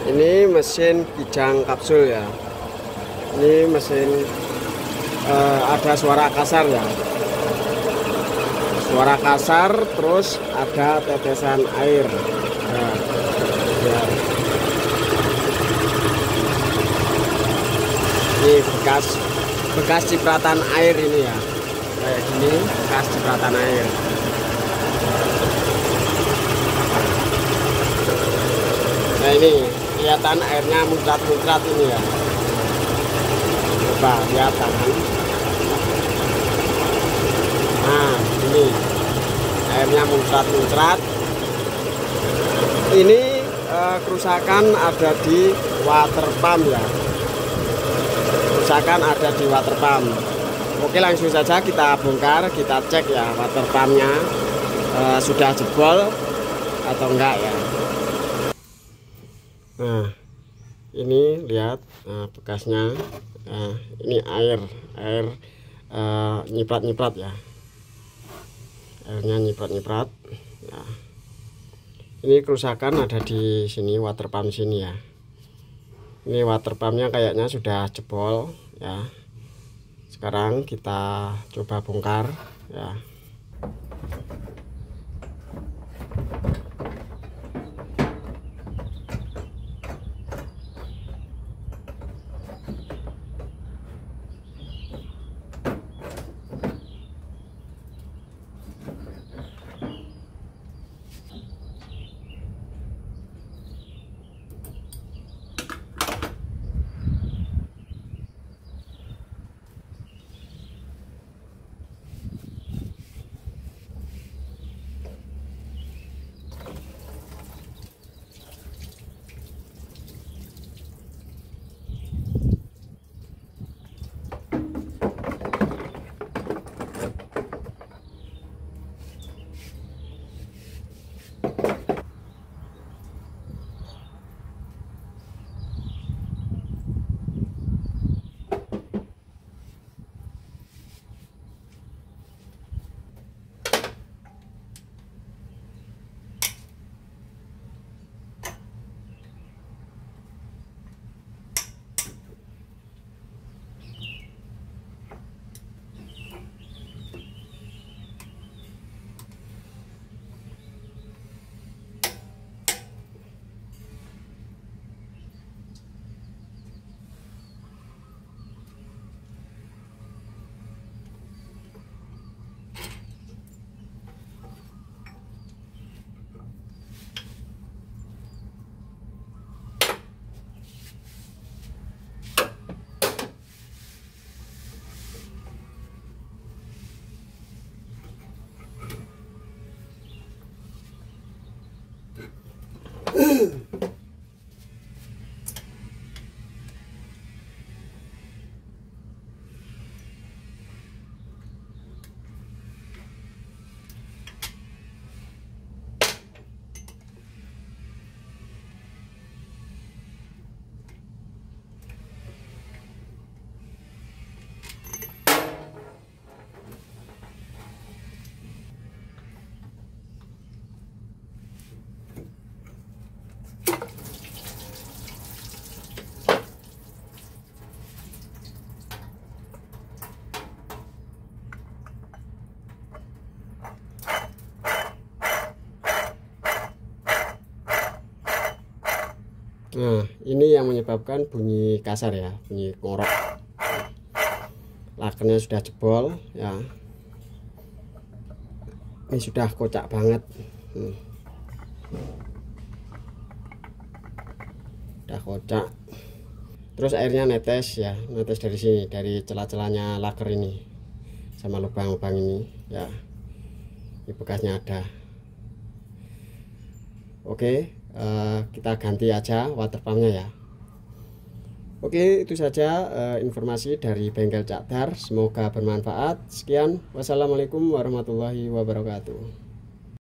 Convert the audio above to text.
Ini mesin kijang kapsul ya. Ini mesin ada suara kasar ya. Suara kasar, terus ada tetesan air. Nah, ya. Ini bekas cipratan air ini ya. Kayak gini, bekas cipratan air. Nah ini kelihatan airnya muncrat-muncrat ini ya. Coba lihat tangan. Nah ini airnya muncrat-muncrat. Ini kerusakan ada di water pump ya. Kerusakan ada di water pump. Oke, langsung saja kita bongkar, kita cek ya water pumpnya sudah jebol atau enggak ya. Nah ini lihat bekasnya. Ini air nyiprat-nyiprat ya, airnya nyiprat-nyiprat ya. Ini kerusakan ada di sini, water pump sini ya. Ini water pumpnya kayaknya sudah jebol ya. Sekarang kita coba bongkar ya. Nah ini yang menyebabkan bunyi kasar ya, bunyi ngorok. Lakernya sudah jebol ya. Ini sudah kocak banget. Udah kocak. Terus airnya netes ya, netes dari sini, dari celah-celahnya laker ini sama lubang-lubang ini ya. Ini bekasnya ada. Oke, kita ganti aja water pumpnya ya. Oke, itu saja informasi dari bengkel Cak Dar. Semoga bermanfaat. Sekian, wassalamualaikum warahmatullahi wabarakatuh.